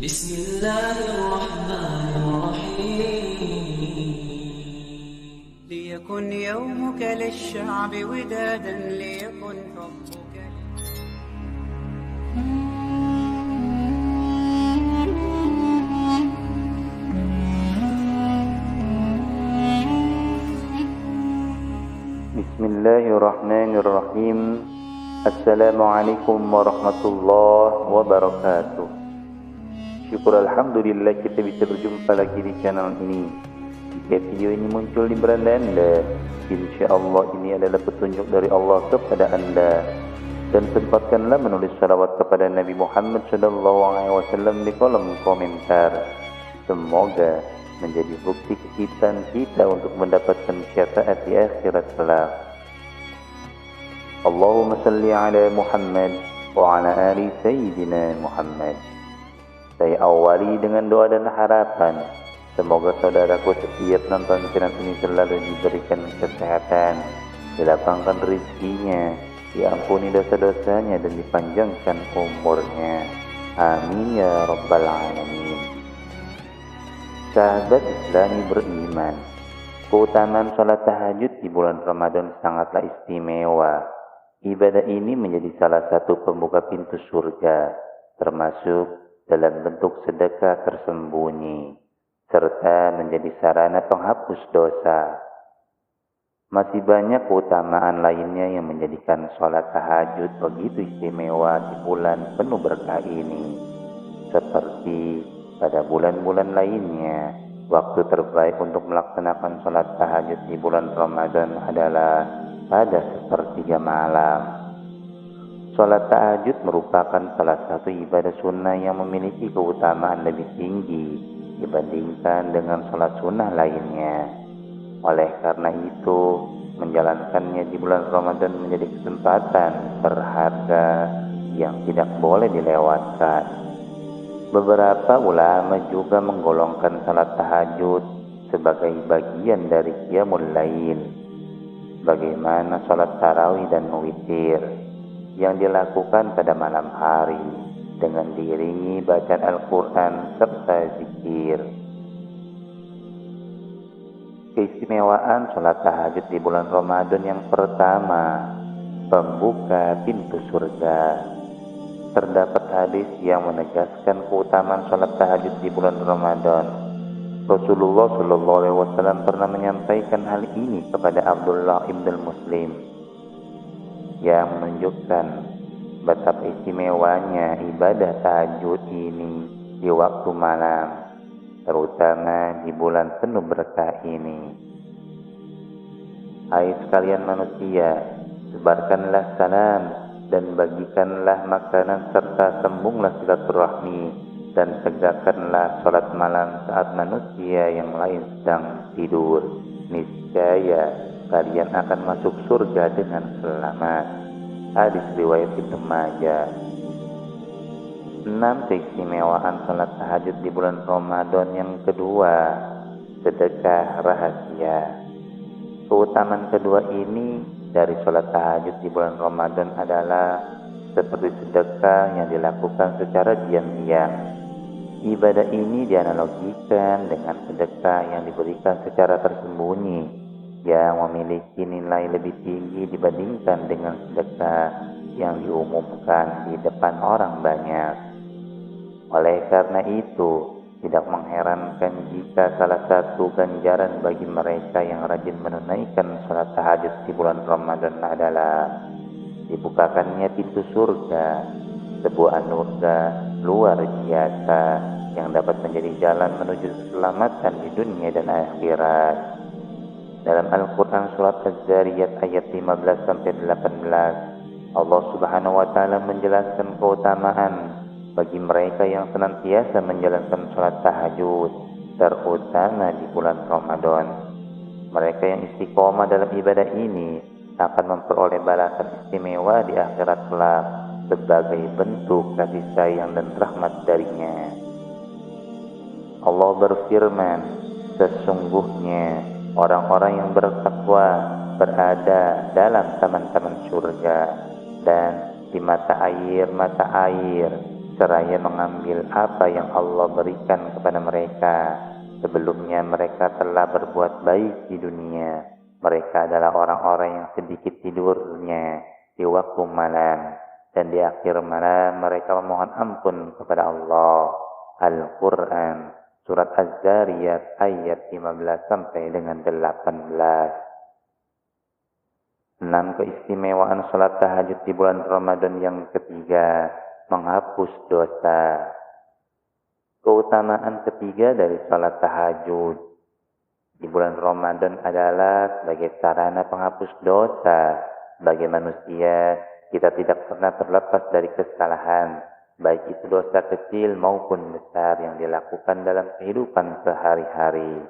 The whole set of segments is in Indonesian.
بسم الله الرحمن الرحيم ليكن يومك للشعب ودادا ليكن حبك Bismillahirrahmanirrahim. Assalamualaikum warahmatullahi wabarakatuh. Syukur alhamdulillah kita bisa berjumpa lagi di channel ini. Jika video ini muncul di beranda anda, insyaAllah ini adalah petunjuk dari Allah kepada anda. Dan sempatkanlah menulis salawat kepada Nabi Muhammad SAW di kolom komentar. Semoga menjadi bukti kecintaan kita untuk mendapatkan syafaat di akhirat kelak. Allahumma salli ala Muhammad wa ala ali Sayyidina Muhammad. Saya awali dengan doa dan harapan, semoga saudaraku setiap nonton channel ini selalu diberikan kesehatan, dilapangkan rezekinya, diampuni dosa-dosanya dan dipanjangkan umurnya. Amin ya rabbal alamin. Sahabat Islami beriman, keutamaan salat tahajud di bulan Ramadan sangatlah istimewa. Ibadah ini menjadi salah satu pembuka pintu surga, termasuk dalam bentuk sedekah tersembunyi, serta menjadi sarana penghapus dosa. Masih banyak keutamaan lainnya yang menjadikan sholat tahajud begitu istimewa di bulan penuh berkah ini. Seperti pada bulan-bulan lainnya, waktu terbaik untuk melaksanakan sholat tahajud di bulan Ramadan adalah pada sepertiga malam. Sholat tahajud merupakan salah satu ibadah sunnah yang memiliki keutamaan lebih tinggi dibandingkan dengan sholat sunnah lainnya. Oleh karena itu, menjalankannya di bulan Ramadan menjadi kesempatan berharga yang tidak boleh dilewatkan. Beberapa ulama juga menggolongkan salat tahajud sebagai bagian dari qiyamul lail, bagaimana salat tarawih dan witir yang dilakukan pada malam hari dengan diiringi bacaan Al-Quran serta zikir. Keistimewaan salat tahajud di bulan Ramadan yang pertama, pembuka pintu surga. Terdapat hadis yang menegaskan keutamaan salat tahajud di bulan Ramadan. Rasulullah SAW pernah menyampaikan hal ini kepada Abdullah ibn Muslim, yang menunjukkan betapa istimewanya ibadah tahajud ini di waktu malam, terutama di bulan penuh berkah ini. Hai sekalian manusia, sebarkanlah salam dan bagikanlah makanan serta sambunglah silaturahmi dan tegakkanlah salat malam saat manusia yang lain sedang tidur. Niscaya kalian akan masuk surga dengan selamat. Hadis riwayat Ibnu Majah. 6. Keistimewaan salat tahajud di bulan Ramadan yang kedua, sedekah rahasia. Keutamaan kedua ini dari salat tahajud di bulan Ramadan adalah seperti sedekah yang dilakukan secara diam-diam. Ibadah ini dianalogikan dengan sedekah yang diberikan secara tersembunyi, yang memiliki nilai lebih tinggi dibandingkan dengan sedekah yang diumumkan di depan orang banyak. Oleh karena itu, tidak mengherankan jika salah satu ganjaran bagi mereka yang rajin menunaikan salat tahajud di bulan Ramadan adalah dibukakannya pintu surga, sebuah anugerah luar biasa yang dapat menjadi jalan menuju keselamatan di dunia dan akhirat. Dalam Al-Quran surat Az-Zariyat ayat 15-18, Allah Subhanahu wa Ta'ala menjelaskan keutamaan bagi mereka yang senantiasa menjalankan sholat tahajud, terutama di bulan Ramadan. Mereka yang istiqomah dalam ibadah ini akan memperoleh balasan istimewa di akhirat kelak sebagai bentuk kasih sayang dan rahmat darinya. Allah berfirman, sesungguhnya orang-orang yang bertakwa berada dalam taman-taman surga, dan di mata air seraya mengambil apa yang Allah berikan kepada mereka. Sebelumnya mereka telah berbuat baik di dunia. Mereka adalah orang-orang yang sedikit tidurnya di waktu malam, dan di akhir malam mereka memohon ampun kepada Allah. Al-Quran, Surat Az-Zariyat ayat 15 sampai dengan 18. 6. Keistimewaan salat tahajud di bulan Ramadan yang ketiga, menghapus dosa. Keutamaan ketiga dari salat tahajud di bulan Ramadan adalah sebagai sarana penghapus dosa. Sebagai manusia, kita tidak pernah terlepas dari kesalahan, baik itu dosa kecil maupun besar yang dilakukan dalam kehidupan sehari-hari.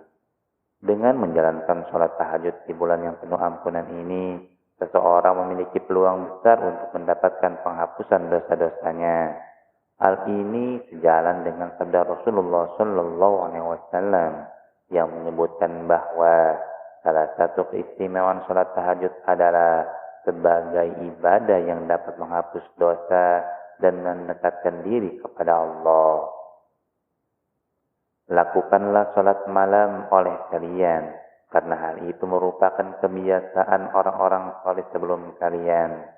Dengan menjalankan sholat tahajud di bulan yang penuh ampunan ini, seseorang memiliki peluang besar untuk mendapatkan penghapusan dosa-dosanya. Hal ini sejalan dengan sabda Rasulullah Shallallahu Alaihi Wasallam yang menyebutkan bahwa salah satu keistimewaan sholat tahajud adalah sebagai ibadah yang dapat menghapus dosa dan mendekatkan diri kepada Allah. Lakukanlah sholat malam oleh kalian, karena hal itu merupakan kebiasaan orang-orang saleh sebelum kalian.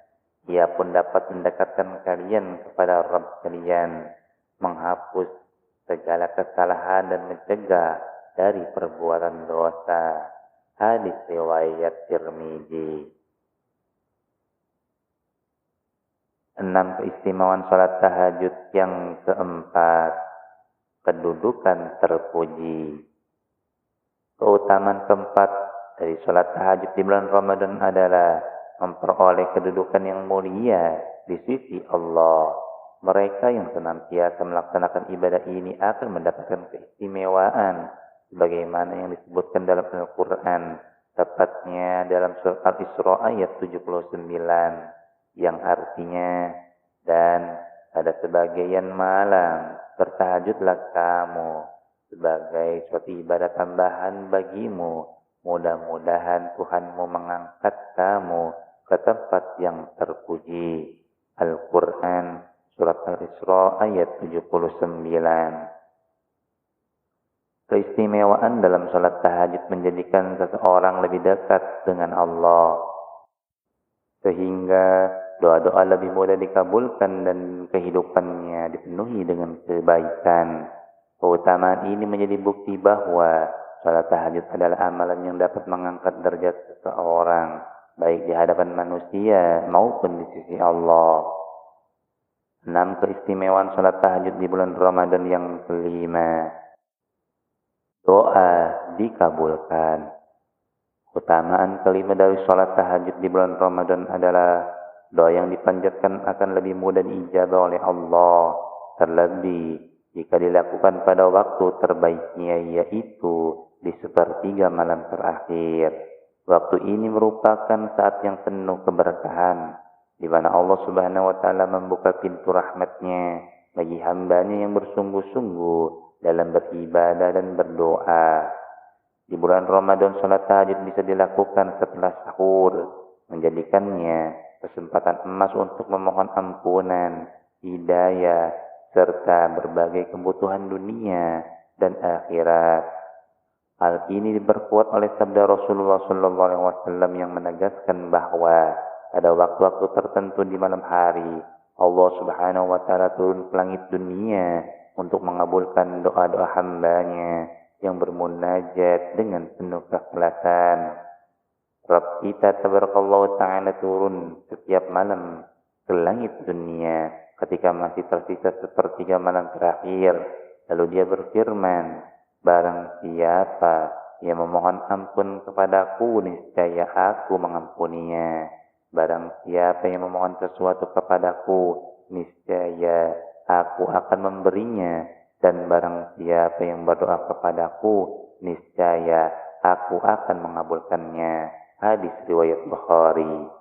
Ia pun dapat mendekatkan kalian kepada Rabb kalian, menghapus segala kesalahan dan mencegah dari perbuatan dosa. Hadis riwayat Tirmidzi. 6. Keistimewaan salat tahajud yang keempat, kedudukan terpuji. Keutamaan keempat dari salat tahajud di bulan Ramadan adalah memperoleh kedudukan yang mulia di sisi Allah. Mereka yang senantiasa melaksanakan ibadah ini akan mendapatkan keistimewaan sebagaimana yang disebutkan dalam Al-Quran, tepatnya dalam surat Al-Isra ayat 79, yang artinya, dan pada sebagian malam bertahajudlah kamu sebagai suatu ibadah tambahan bagimu. Mudah-mudahan Tuhanmu mengangkat kamu ke tempat yang terpuji. Al-Quran, Surat Al-Isra ayat 79. Keistimewaan dalam sholat tahajud menjadikan seseorang lebih dekat dengan Allah, sehingga doa-doa lebih mudah dikabulkan dan kehidupannya dipenuhi dengan kebaikan. Keutamaan ini menjadi bukti bahwa salat tahajud adalah amalan yang dapat mengangkat derajat seseorang, baik di hadapan manusia maupun di sisi Allah. 6. Keistimewaan salat tahajud di bulan Ramadan yang kelima, doa dikabulkan. Keutamaan kelima dari salat tahajud di bulan Ramadan adalah doa yang dipanjatkan akan lebih mudah diijabah oleh Allah, terlebih jika dilakukan pada waktu terbaiknya, yaitu di sepertiga malam terakhir. Waktu ini merupakan saat yang penuh keberkahan, di mana Allah Subhanahu wa Ta'ala membuka pintu rahmatnya bagi hambanya yang bersungguh-sungguh dalam beribadah dan berdoa. Di bulan Ramadan, salat tahajud bisa dilakukan setelah sahur, menjadikannya kesempatan emas untuk memohon ampunan, hidayah, serta berbagai kebutuhan dunia dan akhirat. Hal ini diperkuat oleh sabda Rasulullah SAW yang menegaskan bahwa pada waktu-waktu tertentu di malam hari, Allah Subhanahu wa Ta'ala turun ke langit dunia untuk mengabulkan doa-doa hambanya yang bermunajat dengan penuh keikhlasan. Rabb kita tabarakallahu ta'ala turun setiap malam ke langit dunia ketika masih tersisa sepertiga malam terakhir. Lalu dia berfirman, barang siapa yang memohon ampun kepadaku, niscaya aku mengampuninya. Barang siapa yang memohon sesuatu kepadaku, niscaya aku akan memberinya. Dan barang siapa yang berdoa kepadaku, niscaya aku akan mengabulkannya. Hadis riwayat Bukhari.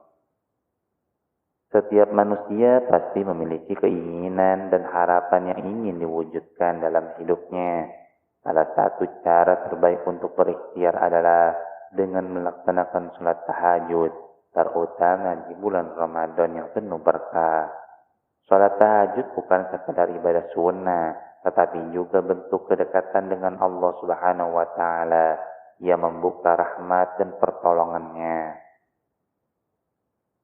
Setiap manusia pasti memiliki keinginan dan harapan yang ingin diwujudkan dalam hidupnya. Salah satu cara terbaik untuk berikhtiar adalah dengan melaksanakan sholat tahajud, terutama di bulan Ramadan yang penuh berkah. Salat tahajud bukan sekadar ibadah sunnah, tetapi juga bentuk kedekatan dengan Allah Subhanahu wa Ta'ala yang membuka rahmat dan pertolongannya.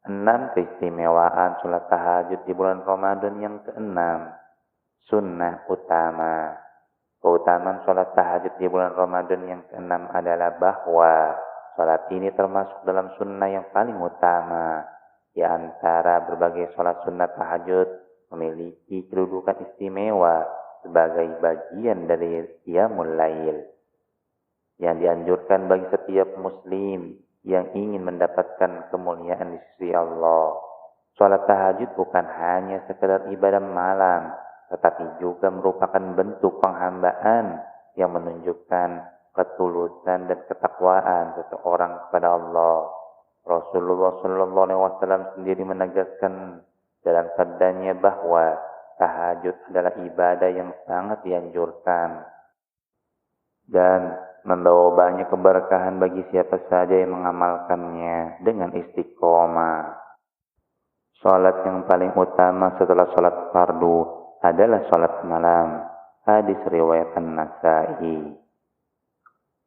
6 keistimewaan salat tahajud di bulan Ramadan yang ke-6. Sunnah utama. Keutamaan salat tahajud di bulan Ramadan yang ke-6 adalah bahwa salat ini termasuk dalam sunnah yang paling utama. Di antara berbagai salat sunnah tahajud memiliki kedudukan istimewa sebagai bagian dari qiyamul lail yang dianjurkan bagi setiap muslim yang ingin mendapatkan kemuliaan di sisi Allah. Salat tahajud bukan hanya sekedar ibadah malam, tetapi juga merupakan bentuk penghambaan yang menunjukkan ketulusan dan ketakwaan seseorang kepada Allah. Rasulullah SAW sendiri menegaskan dalam sabdanya bahwa tahajud adalah ibadah yang sangat dianjurkan dan membawa banyak keberkahan bagi siapa saja yang mengamalkannya dengan istiqomah. Salat yang paling utama setelah salat fardu adalah salat malam. Hadis riwayat An-Nasa'i.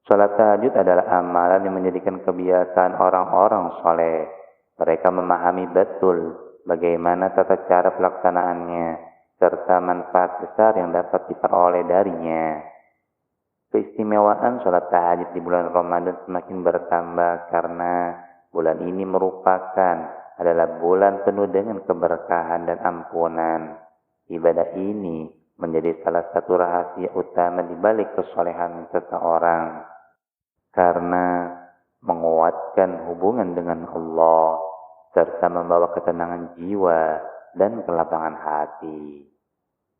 Salat tahajud adalah amalan yang menjadikan kebiasaan orang-orang soleh. Mereka memahami betul bagaimana tata cara pelaksanaannya, serta manfaat besar yang dapat diperoleh darinya. Keistimewaan salat tahajud di bulan Ramadan semakin bertambah karena bulan ini adalah bulan penuh dengan keberkahan dan ampunan. Ibadah ini menjadi salah satu rahasia utama di balik kesolehan seseorang karena menguatkan hubungan dengan Allah serta membawa ketenangan jiwa dan kelapangan hati.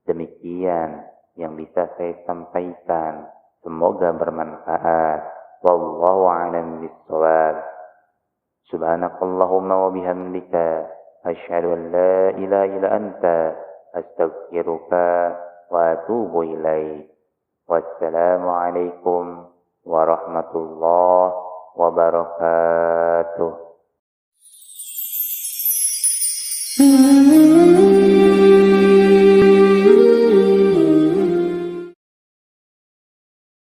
Demikian yang bisa saya sampaikan. Semoga bermanfaat. Wallahu a'lam bishawab. Subhanakallahumma wa bihamdika asyhadu an la ilaha illa anta astaghfiruka wa atubu ilaik. Wassalamu alaikum warahmatullahi wabarakatuh.